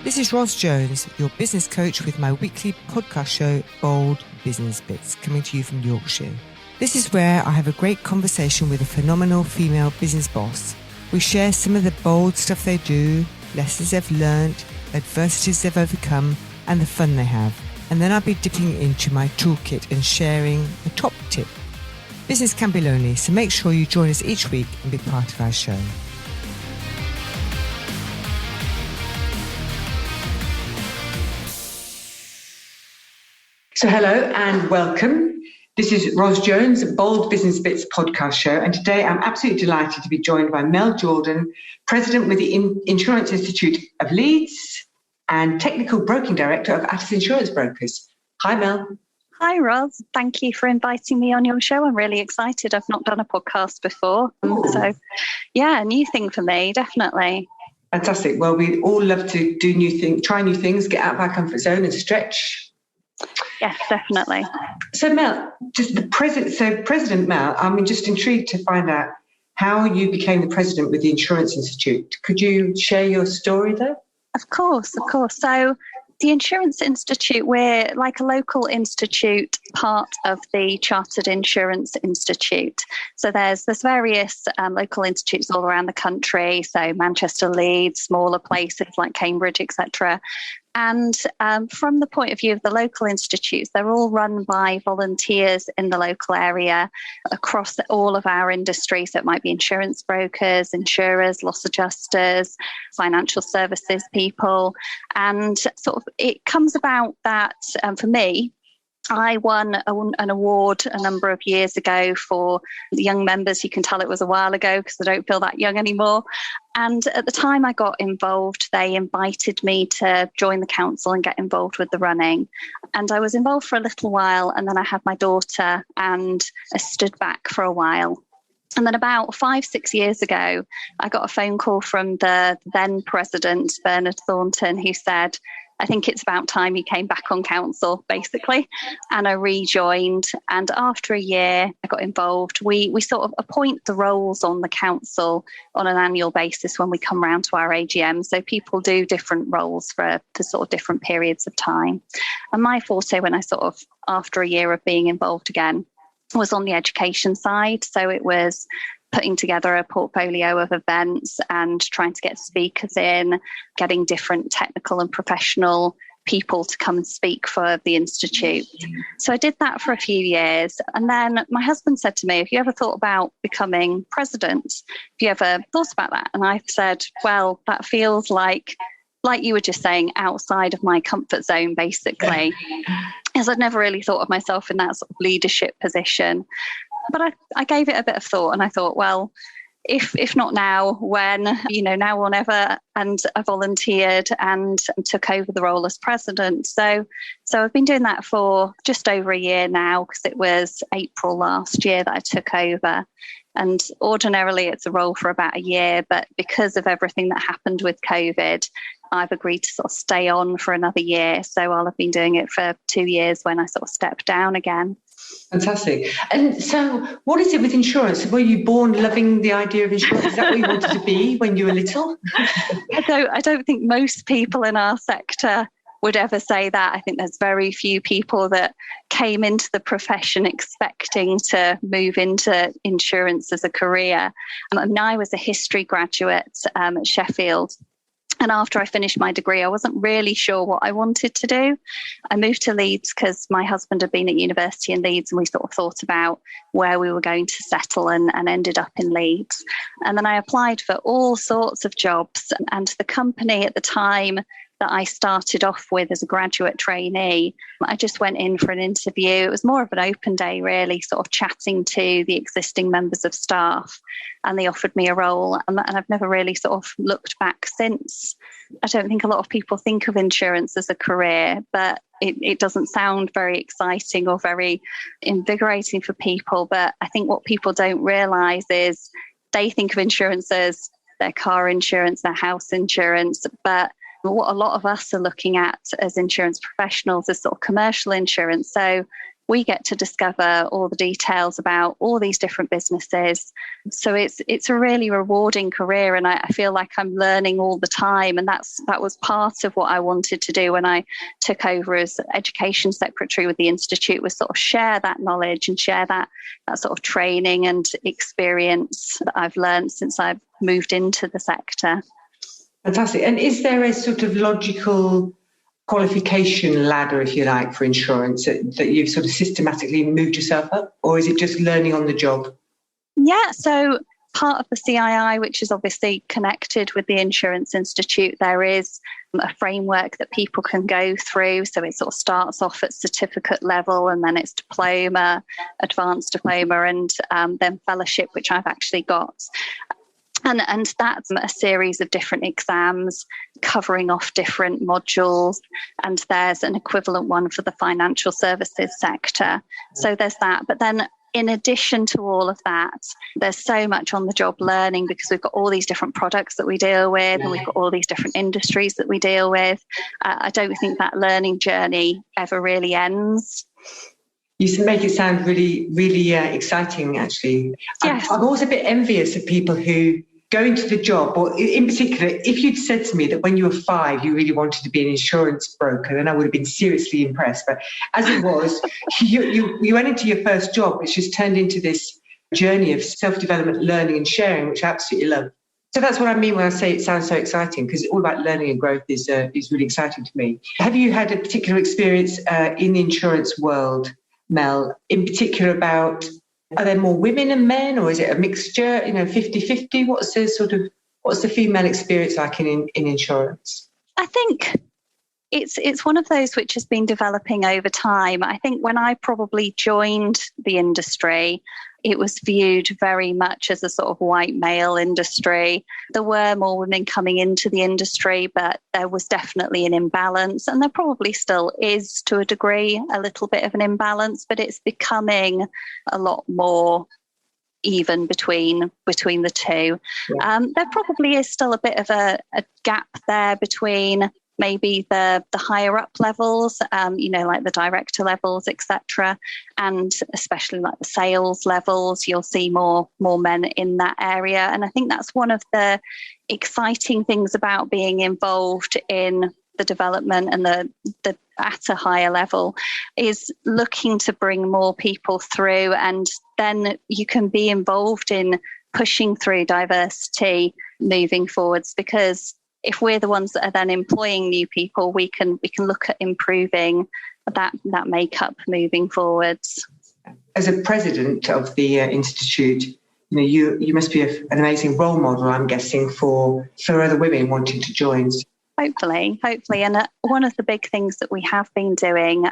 This is Ros Jones, your business coach with my weekly podcast show, Bold Business Bits, coming to you from Yorkshire. This is where I have a great conversation with a phenomenal female business boss. We share some of the bold stuff they do, lessons they've learnt, adversities they've overcome, and the fun they have. And then I'll be dipping into my toolkit and sharing a top tip. Business can be lonely, so make sure you join us each week and be part of our show. So hello and welcome. This is Ros Jones, Bold Business Bits podcast show. And today I'm absolutely delighted to be joined by Mel Jordan, President with the Insurance Institute of Leeds and Technical Broking Director of Attis Insurance Brokers. Hi, Mel. Hi, Ros. Thank you for inviting me on your show. I'm really excited. I've not done a podcast before. So, yeah, a new thing for me, definitely. Fantastic. Well, we all love to do new things, try new things, get out of our comfort zone and stretch. Yes, definitely. So Mel, President Mel, I'm just intrigued to find out how you became the president with the Insurance Institute. Could you share your story there? Of course. So the Insurance Institute, we're like a local institute, part of the Chartered Insurance Institute. So there's various local institutes all around the country, so Manchester, Leeds, smaller places like Cambridge, etc. And from the point of view of the local institutes, they're all run by volunteers in the local area across all of our industry. So it might be insurance brokers, insurers, loss adjusters, financial services people. And sort of it comes about that for me, I won an award a number of years ago for the young members. You can tell it was a while ago because I don't feel that young anymore. And at the time I got involved, they invited me to join the council and get involved with the running. And I was involved for a little while, and then I had my daughter and I stood back for a while. And then about 5-6 years ago, I got a phone call from the then president, Bernard Thornton, who said, I think it's about time you came back on council, basically. And I rejoined. And after a year, I got involved. We sort of appoint the roles on the council on an annual basis when we come round to our AGM. So people do different roles for sort of different periods of time. And my forte when I sort of, after a year of being involved again, was on the education side. So it was putting together a portfolio of events and trying to get speakers in, getting different technical and professional people to come and speak for the Institute. So I did that for a few years. And then my husband said to me, have you ever thought about becoming president? Have you ever thought about that? And I said, well, that feels like you were just saying, outside of my comfort zone, basically, as I'd never really thought of myself in that sort of leadership position. But I gave it a bit of thought and I thought, well, if not now, when, now or never. And I volunteered and took over the role as president. So I've been doing that for just over a year now, because it was April last year that I took over. And ordinarily it's a role for about a year, but because of everything that happened with COVID, I've agreed to sort of stay on for another year. So I'll have been doing it for 2 years when I sort of stepped down again. Fantastic. And so what is it with insurance? Were you born loving the idea of insurance? Is that what you wanted to be when you were little? I don't think most people in our sector would ever say that. I think there's very few people that came into the profession expecting to move into insurance as a career. I was a history graduate at Sheffield. And after I finished my degree, I wasn't really sure what I wanted to do. I moved to Leeds because my husband had been at university in Leeds, and we sort of thought about where we were going to settle and ended up in Leeds. And then I applied for all sorts of jobs, and the company at the time that I started off with as a graduate trainee, I just went in for an interview. It was more of an open day, really, sort of chatting to the existing members of staff, and they offered me a role, and I've never really sort of looked back since. I don't think a lot of people think of insurance as a career, but it doesn't sound very exciting or very invigorating for people. But I think what people don't realise is they think of insurance as their car insurance, their house insurance, but what a lot of us are looking at as insurance professionals is sort of commercial insurance. So we get to discover all the details about all these different businesses. So it's a really rewarding career, and I feel like I'm learning all the time. And that was part of what I wanted to do when I took over as education secretary with the Institute, was sort of share that knowledge and share that sort of training and experience that I've learned since I've moved into the sector. Fantastic. And is there a sort of logical qualification ladder, if you like, for insurance that you've sort of systematically moved yourself up, or is it just learning on the job? Yeah, so part of the CII, which is obviously connected with the Insurance Institute, there is a framework that people can go through. So it sort of starts off at certificate level, and then it's diploma, advanced diploma, and then fellowship, which I've actually got. And that's a series of different exams covering off different modules. And there's an equivalent one for the financial services sector. So there's that. But then in addition to all of that, there's so much on the job learning, because we've got all these different products that we deal with, and we've got all these different industries that we deal with. I don't think that learning journey ever really ends. You make it sound really, really exciting, actually. Yes. I'm always a bit envious of people who go into the job, or in particular, if you'd said to me that when you were 5, you really wanted to be an insurance broker, then I would have been seriously impressed. But as it was, you went into your first job, which has turned into this journey of self-development, learning and sharing, which I absolutely love. So that's what I mean when I say it sounds so exciting, because all about learning and growth is really exciting to me. Have you had a particular experience in the insurance world, Mel, in particular about, are there more women and men, or is it a mixture, 50-50? What's the female experience like in insurance? I think it's one of those which has been developing over time. I think when I probably joined the industry, it was viewed very much as a sort of white male industry. There were more women coming into the industry, but there was definitely an imbalance, and there probably still is, to a degree, a little bit of an imbalance, but it's becoming a lot more even between the two. Yeah. There probably is still a bit of a gap there between maybe the higher up levels, like the director levels, etc., and especially like the sales levels. You'll see more men in that area, and I think that's one of the exciting things about being involved in the development and the at a higher level, is looking to bring more people through, and then you can be involved in pushing through diversity moving forwards, because if we're the ones that are then employing new people, we can look at improving that makeup moving forwards. As a president of the Institute, you must be an amazing role model, I'm guessing, for other women wanting to join. Hopefully. And one of the big things that we have been doing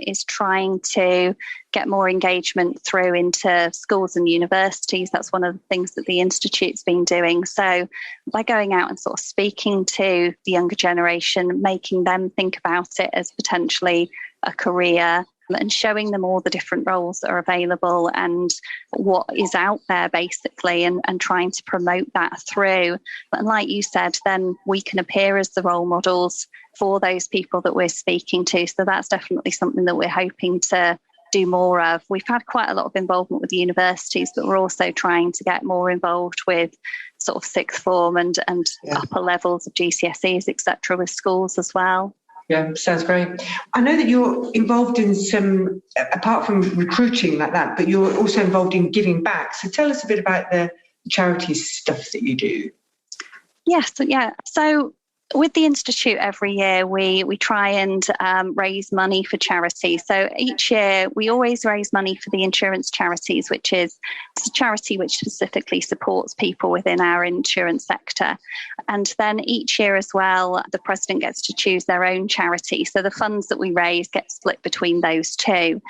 is trying to get more engagement through into schools and universities. That's one of the things that the Institute's been doing. So by going out and sort of speaking to the younger generation, making them think about it as potentially a career, and showing them all the different roles that are available and what is out there, basically, and trying to promote that through. And like you said, then we can appear as the role models for those people that we're speaking to. So that's definitely something that we're hoping to do more of. We've had quite a lot of involvement with the universities, but we're also trying to get more involved with sort of sixth form and upper levels of GCSEs, etc., with schools as well. Yeah, sounds great. I know that you're involved in some, apart from recruiting like that, but you're also involved in giving back. So tell us a bit about the charity stuff that you do. Yes, yeah. So with the Institute, every year we try and raise money for charity. So each year we always raise money for the insurance charities, which is a charity which specifically supports people within our insurance sector. And then each year as well, the president gets to choose their own charity. So the funds that we raise get split between those two.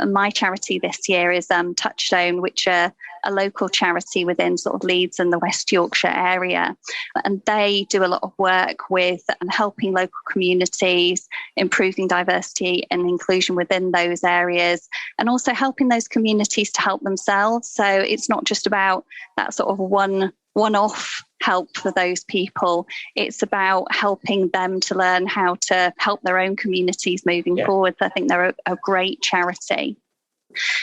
My charity this year is Touchstone, which are a local charity within sort of Leeds and the West Yorkshire area. And they do a lot of work with helping local communities, improving diversity and inclusion within those areas, and also helping those communities to help themselves. So it's not just about that sort of one-off help for those people. It's about helping them to learn how to help their own communities moving forward. I think they're a great charity.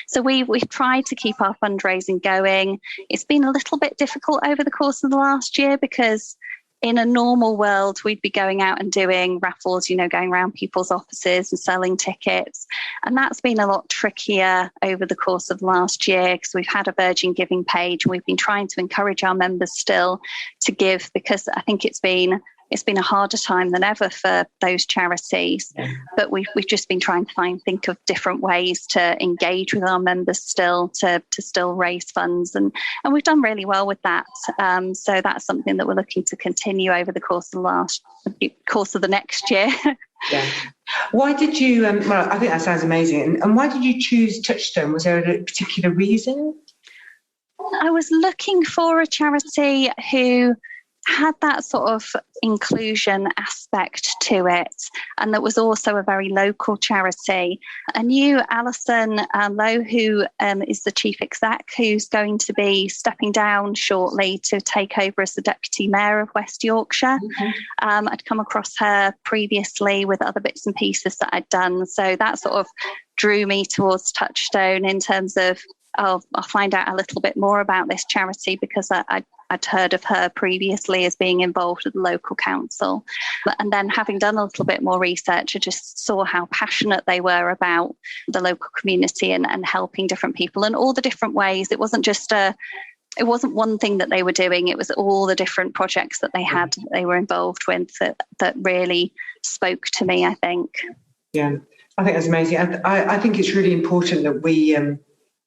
So we've tried to keep our fundraising going. It's been a little bit difficult over the course of the last year because in a normal world, we'd be going out and doing raffles, going around people's offices and selling tickets. And that's been a lot trickier over the course of last year because we've had a Virgin Giving page. We've been trying to encourage our members still to give because I think it's been a harder time than ever for those charities. Yeah. But we've just been trying to think of different ways to engage with our members still, to still raise funds. And we've done really well with that. So that's something that we're looking to continue over the course of the next year. Yeah. Why did you, well, I think that sounds amazing. And why did you choose Touchstone? Was there a particular reason? I was looking for a charity who had that sort of inclusion aspect to it, and that was also a very local charity. I knew Alison Lowe, who is the chief exec, who's going to be stepping down shortly to take over as the deputy mayor of West Yorkshire. Mm-hmm. I'd come across her previously with other bits and pieces that I'd done, so that sort of drew me towards Touchstone in terms of I'll find out a little bit more about this charity because I'd heard of her previously as being involved with the local council. And then having done a little bit more research, I just saw how passionate they were about the local community and helping different people and all the different ways. It wasn't just it wasn't one thing that they were doing. It was all the different projects that they had, that they were involved with that really spoke to me, I think. Yeah, I think that's amazing. I think it's really important that we,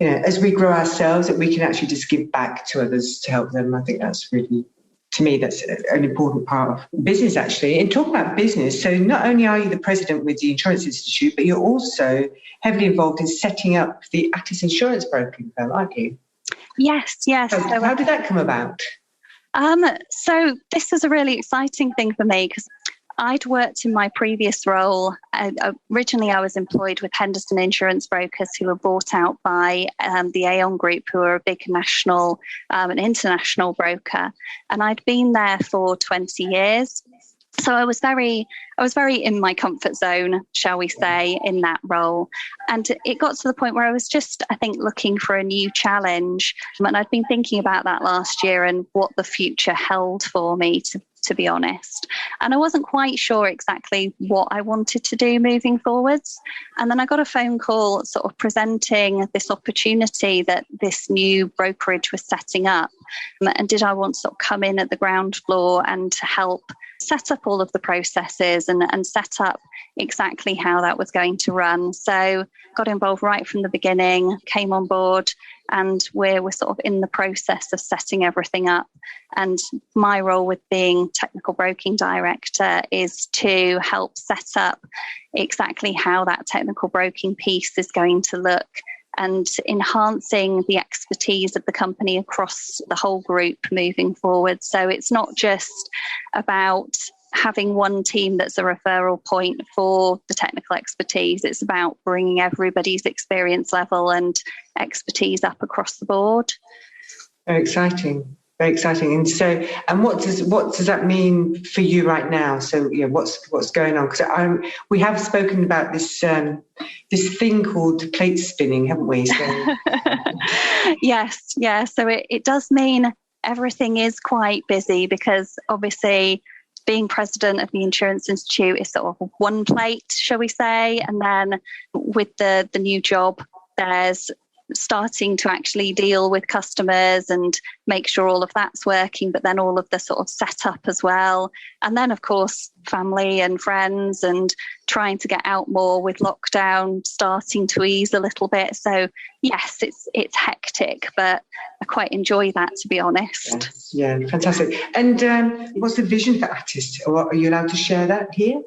as we grow ourselves, that we can actually just give back to others to help them. I think that's really, to me, that's an important part of business, actually. And talking about business, so not only are you the president with the Insurance Institute, but you're also heavily involved in setting up the Atlas Insurance broking firm, aren't you? Yes. So how did that come about? So this is a really exciting thing for me because I'd worked in my previous role. Originally, I was employed with Henderson Insurance Brokers, who were bought out by the Aon Group, who are a big national and international broker. And I'd been there for 20 years. So I was very in my comfort zone, shall we say, in that role. And it got to the point where I was just, I think, looking for a new challenge. And I'd been thinking about that last year and what the future held for me, to be honest. And I wasn't quite sure exactly what I wanted to do moving forwards. And then I got a phone call sort of presenting this opportunity that this new brokerage was setting up. And did I want to sort of come in at the ground floor and to help set up all of the processes and set up exactly how that was going to run. So got involved right from the beginning, came on board, and we're sort of in the process of setting everything up. And my role with being technical broking director is to help set up exactly how that technical broking piece is going to look and enhancing the expertise of the company across the whole group moving forward. So it's not just about having one team that's a referral point for the technical expertise. It's about bringing everybody's experience level and expertise up across the board. Very exciting. Very exciting. And so, and what does that mean for you right now? So, what's going on? Because we have spoken about this thing called plate spinning, haven't we? So. Yes. So it does mean everything is quite busy because obviously being president of the Insurance Institute is sort of one plate, shall we say, and then with the new job, there's starting to actually deal with customers and make sure all of that's working, but then all of the sort of setup as well. And then, of course, family and friends and trying to get out more with lockdown starting to ease a little bit. So, yes, it's hectic, but I quite enjoy that, to be honest. Yes, yeah, fantastic. And what's the vision for Atlas? Are you allowed to share that here?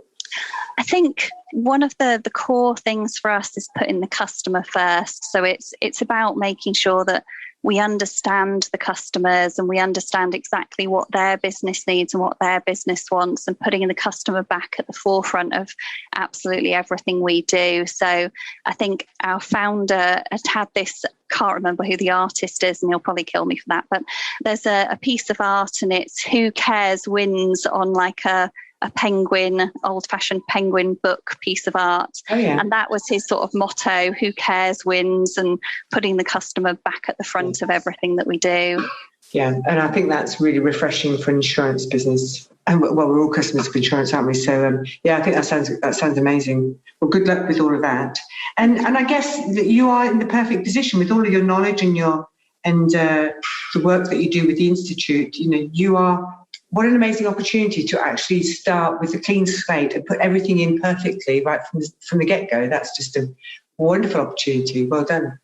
I think one of the core things for us is putting the customer first. So it's about making sure that we understand the customers and we understand exactly what their business needs and what their business wants, and putting the customer back at the forefront of absolutely everything we do. So I think our founder had this, can't remember who the artist is and he'll probably kill me for that, but there's a piece of art and it's "Who Cares" wins on like a penguin, old-fashioned penguin book piece of art. Oh, yeah. And that was his sort of motto: who cares wins, and putting the customer back at the front of everything that we do. Yeah, and I think that's really refreshing for an insurance business. And well, we're all customers of insurance, aren't we? So yeah, I think that sounds amazing. Well, good luck with all of that. And I guess that you are in the perfect position with all of your knowledge and the work that you do with the Institute. You know, you are. What an amazing opportunity to actually start with a clean slate and put everything in perfectly right from the get-go. That's just a wonderful opportunity. Well done.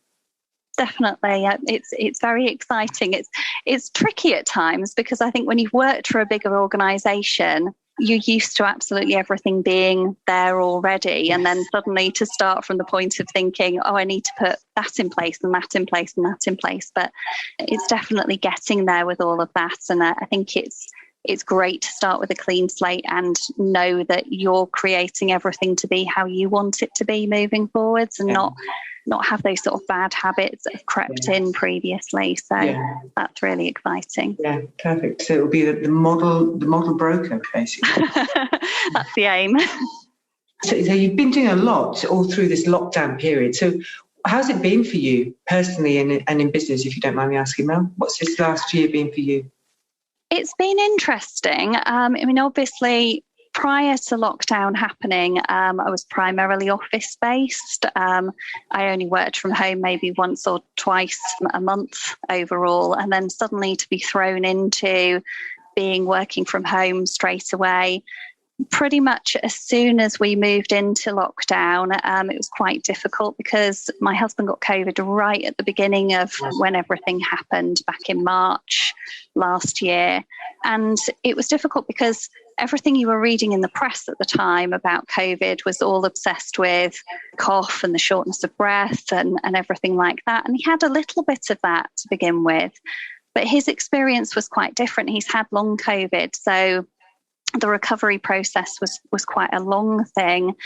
Definitely. It's very exciting. It's tricky at times, because I think when you've worked for a bigger organisation, you're used to absolutely everything being there already. Yes. And then suddenly to start from the point of thinking, I need to put that in place and that in place and that in place. But it's definitely getting there with all of that. And I think it's great to start with a clean slate and know that you're creating everything to be how you want it to be moving forwards, and not have those sort of bad habits that have crept in previously. So that's really exciting. Yeah, perfect. So it will be the model broker, basically. That's the aim. So you've been doing a lot all through this lockdown period. So how's it been for you personally and in business, if you don't mind me asking, Mel? What's this last year been for you? It's been interesting. I mean, obviously, prior to lockdown happening, I was primarily office-based. I only worked from home maybe once or twice a month overall. And then suddenly to be thrown into working from home straight away, pretty much as soon as we moved into lockdown, it was quite difficult, because my husband got COVID right at the beginning of when everything happened back in March last year. And it was difficult because everything you were reading in the press at the time about COVID was all obsessed with cough and the shortness of breath and everything like that. And he had a little bit of that to begin with, but his experience was quite different. He's had long COVID, so the recovery process was quite a long thing,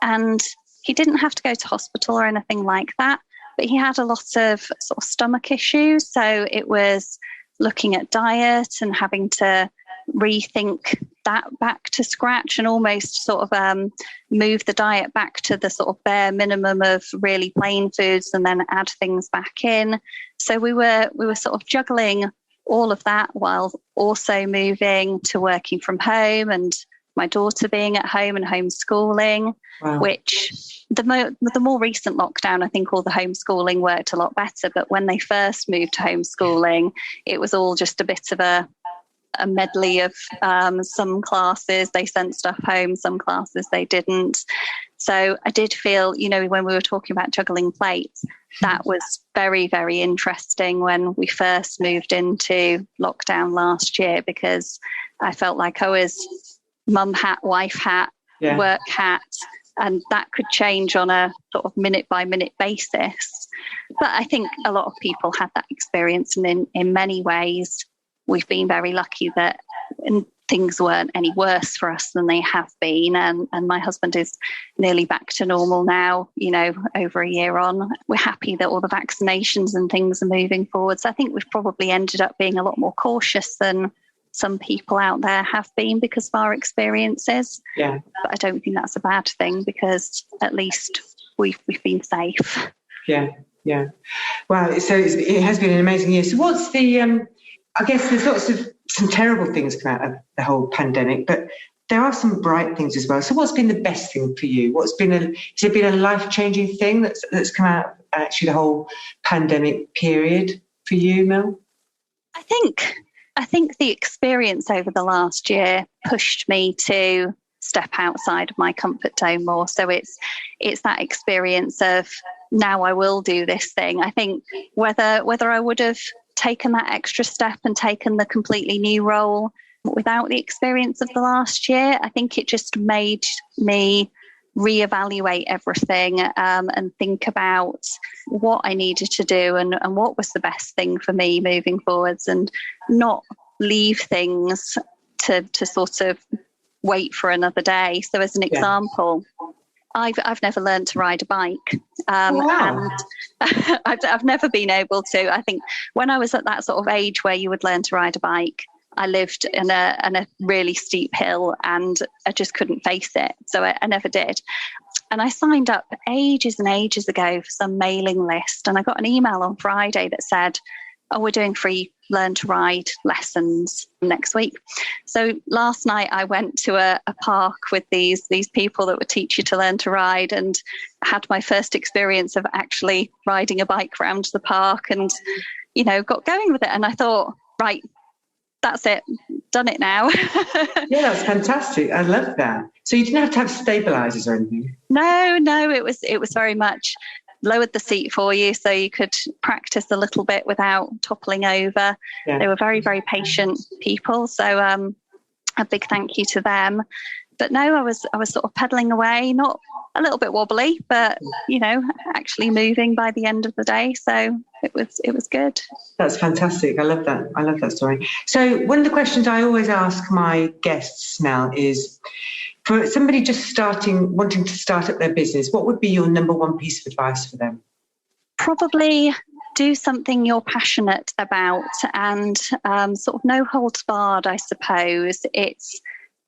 and he didn't have to go to hospital or anything like that, but he had a lot of sort of stomach issues. So it was looking at diet and having to rethink that back to scratch, and almost sort of move the diet back to the sort of bare minimum of really plain foods, and then add things back in. So we were sort of juggling all of that while also moving to working from home, and my daughter being at home and homeschooling. Wow. Which the more recent lockdown, I think all the homeschooling worked a lot better. But when they first moved to homeschooling, it was all just a bit of a medley of some classes they sent stuff home, some classes they didn't. So I did feel, when we were talking about juggling plates, that was very, very interesting when we first moved into lockdown last year, because I felt like I was mum hat, wife hat, work hat, and that could change on a sort of minute by minute basis. But I think a lot of people had that experience, and in many ways, we've been very lucky that things weren't any worse for us than they have been. And my husband is nearly back to normal now, over a year on. We're happy that all the vaccinations and things are moving forward. So I think we've probably ended up being a lot more cautious than some people out there have been because of our experiences. Yeah. But I don't think that's a bad thing, because at least we've been safe. Yeah, yeah. Wow. So it has been an amazing year. So what's the... I guess there's lots of some terrible things come out of the whole pandemic, but there are some bright things as well. So what's been the best thing for you? Has it been a life-changing thing that's come out of actually the whole pandemic period for you, Mel? I think the experience over the last year pushed me to step outside of my comfort zone more. So it's that experience of, now I will do this thing. I think whether I would have taken that extra step and taken the completely new role without the experience of the last year, I think it just made me reevaluate everything and think about what I needed to do and what was the best thing for me moving forwards, and not leave things to sort of wait for another day. So as an example, I've never learned to ride a bike, and I've never been able to. I think when I was at that sort of age where you would learn to ride a bike, I lived in a really steep hill and I just couldn't face it. So I never did. And I signed up ages and ages ago for some mailing list. And I got an email on Friday that said, oh, we're doing free learn to ride lessons next week. So last night I went to a park with these people that would teach you to learn to ride, and had my first experience of actually riding a bike around the park and, got going with it. And I thought, right, that's it, done it now. Yeah, that's fantastic. I love that. So you didn't have stabilizers or anything? No, it was very much lowered the seat for you so you could practice a little bit without toppling over. Yeah. They were very, very patient people. So a big thank you to them. But no, I was sort of pedaling away, not a little bit wobbly, but actually moving by the end of the day. So it was good. That's fantastic. I love that story. So one of the questions I always ask my guests, Mel, is for somebody just wanting to start up their business, what would be your number one piece of advice for them? Probably do something you're passionate about, and sort of no holds barred, I suppose. It's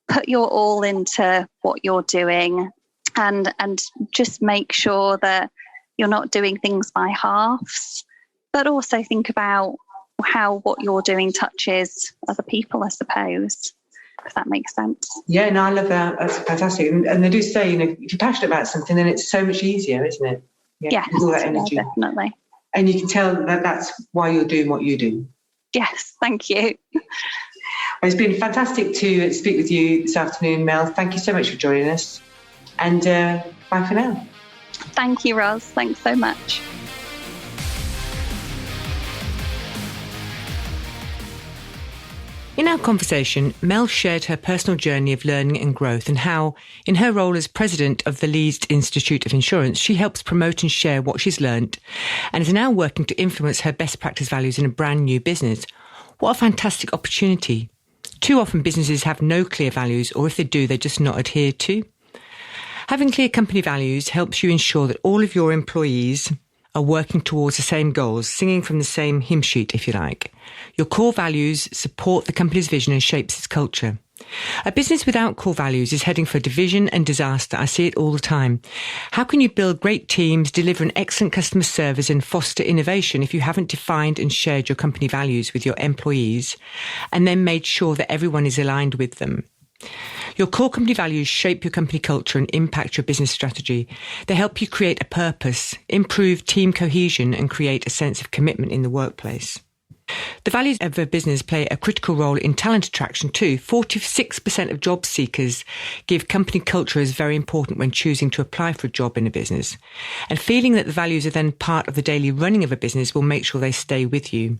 put your all into what you're doing, and just make sure that you're not doing things by halves, but also think about how what you're doing touches other people, I suppose, if that makes sense. Yeah, no, I love that. That's fantastic. And they do say, if you're passionate about something, then it's so much easier, isn't it? Yeah, yes, all that energy. Yeah, definitely. And you can tell that that's why you're doing what you do. Yes, thank you. It's been fantastic to speak with you this afternoon, Mel. Thank you so much for joining us. And bye for now. Thank you, Ros. Thanks so much. In our conversation, Mel shared her personal journey of learning and growth, and how, in her role as president of the Leeds Institute of Insurance, she helps promote and share what she's learned and is now working to influence her best practice values in a brand new business. What a fantastic opportunity. Too often businesses have no clear values, or if they do, they're just not adhered to. Having clear company values helps you ensure that all of your employees are working towards the same goals, singing from the same hymn sheet, if you like. Your core values support the company's vision and shapes its culture. A business without core values is heading for division and disaster. I see it all the time. How can you build great teams, deliver an excellent customer service and foster innovation if you haven't defined and shared your company values with your employees and then made sure that everyone is aligned with them? Your core company values shape your company culture and impact your business strategy. They help you create a purpose, improve team cohesion, and create a sense of commitment in the workplace. The values of a business play a critical role in talent attraction too. 46% of job seekers give company culture as very important when choosing to apply for a job in a business. And feeling that the values are then part of the daily running of a business will make sure they stay with you.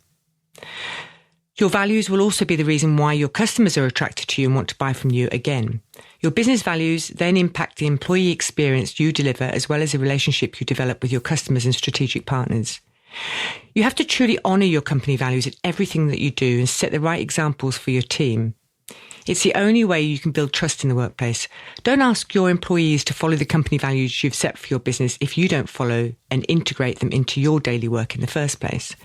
Your values will also be the reason why your customers are attracted to you and want to buy from you again. Your business values then impact the employee experience you deliver, as well as the relationship you develop with your customers and strategic partners. You have to truly honour your company values at everything that you do and set the right examples for your team. It's the only way you can build trust in the workplace. Don't ask your employees to follow the company values you've set for your business if you don't follow and integrate them into your daily work in the first place.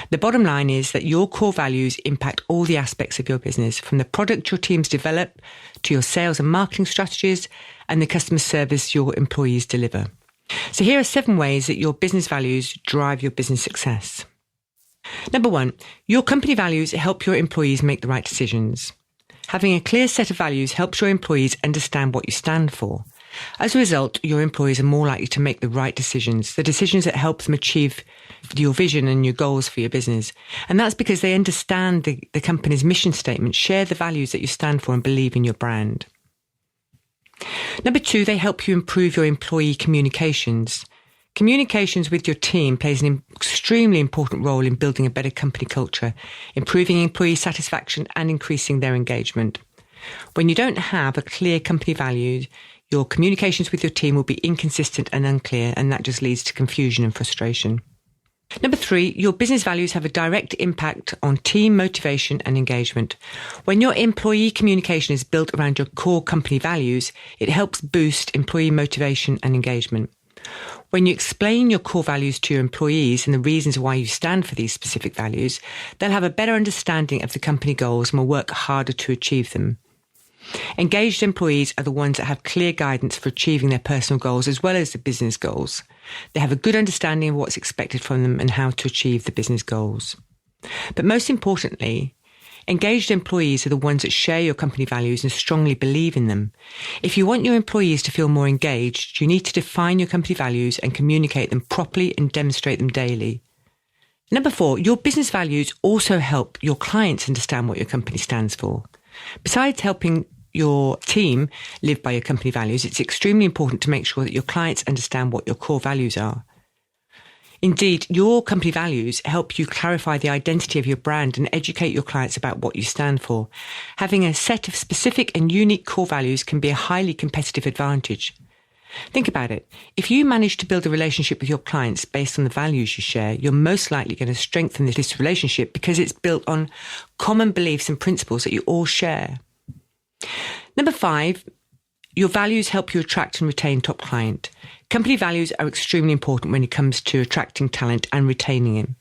The bottom line is that your core values impact all the aspects of your business, from the product your teams develop to your sales and marketing strategies and the customer service your employees deliver. So here are 7 ways that your business values drive your business success. Number 1, your company values help your employees make the right decisions. Having a clear set of values helps your employees understand what you stand for. As a result, your employees are more likely to make the right decisions, the decisions that help them achieve your vision and your goals for your business. And that's because they understand the company's mission statement, share the values that you stand for, and believe in your brand. Number 2, they help you improve your employee communications. Communications with your team plays an extremely important role in building a better company culture, improving employee satisfaction and increasing their engagement. When you don't have a clear company value, your communications with your team will be inconsistent and unclear, and that just leads to confusion and frustration. Number 3, your business values have a direct impact on team motivation and engagement. When your employee communication is built around your core company values, it helps boost employee motivation and engagement. When you explain your core values to your employees and the reasons why you stand for these specific values, they'll have a better understanding of the company goals and will work harder to achieve them. Engaged employees are the ones that have clear guidance for achieving their personal goals as well as the business goals. They have a good understanding of what's expected from them and how to achieve the business goals. But most importantly, engaged employees are the ones that share your company values and strongly believe in them. If you want your employees to feel more engaged, you need to define your company values and communicate them properly and demonstrate them daily. Number 4, your business values also help your clients understand what your company stands for. Besides helping your team live by your company values, it's extremely important to make sure that your clients understand what your core values are. Indeed, your company values help you clarify the identity of your brand and educate your clients about what you stand for. Having a set of specific and unique core values can be a highly competitive advantage. Think about it. If you manage to build a relationship with your clients based on the values you share, you're most likely going to strengthen this relationship because it's built on common beliefs and principles that you all share. Number 5, your values help you attract and retain top client. Company values are extremely important when it comes to attracting talent and retaining him.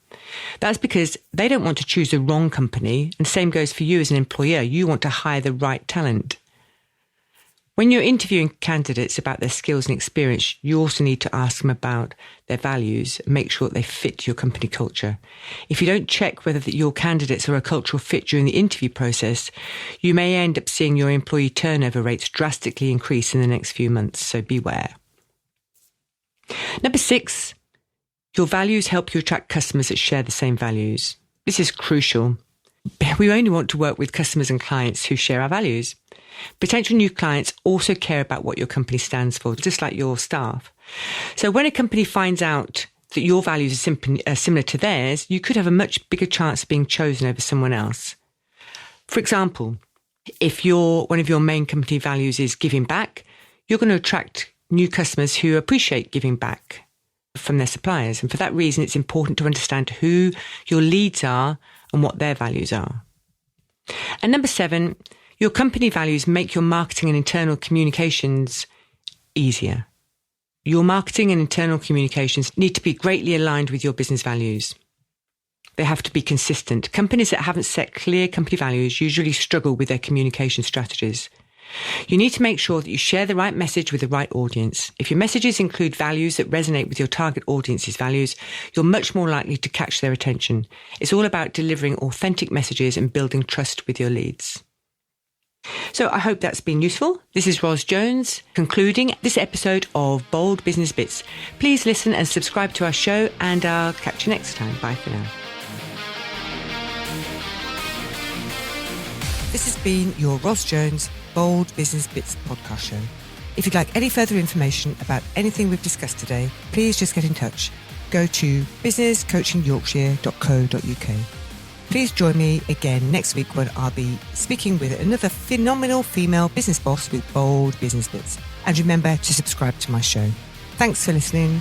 That's because they don't want to choose the wrong company, and same goes for you as an employer. You want to hire the right talent. When you're interviewing candidates about their skills and experience, you also need to ask them about their values and make sure that they fit your company culture. If you don't check whether your candidates are a cultural fit during the interview process, you may end up seeing your employee turnover rates drastically increase in the next few months, so beware. Number 6, your values help you attract customers that share the same values. This is crucial. We only want to work with customers and clients who share our values. Potential new clients also care about what your company stands for, just like your staff. So when a company finds out that your values are similar to theirs, you could have a much bigger chance of being chosen over someone else. For example, if one of your main company values is giving back, you're going to attract new customers who appreciate giving back from their suppliers. And for that reason, it's important to understand who your leads are and what their values are. And number 7, your company values make your marketing and internal communications easier. Your marketing and internal communications need to be greatly aligned with your business values. They have to be consistent. Companies that haven't set clear company values usually struggle with their communication strategies. You need to make sure that you share the right message with the right audience. If your messages include values that resonate with your target audience's values, you're much more likely to catch their attention. It's all about delivering authentic messages and building trust with your leads. So I hope that's been useful. This is Ros Jones concluding this episode of Bold Business Bits. Please listen and subscribe to our show, and I'll catch you next time. Bye for now. This has been your Ros Jones Bold Business Bits podcast show. If you'd like any further information about anything we've discussed today, please just get in touch. Go to businesscoachingyorkshire.co.uk. Please join me again next week when I'll be speaking with another phenomenal female business boss with bold business bits. And remember to subscribe to my show. Thanks for listening.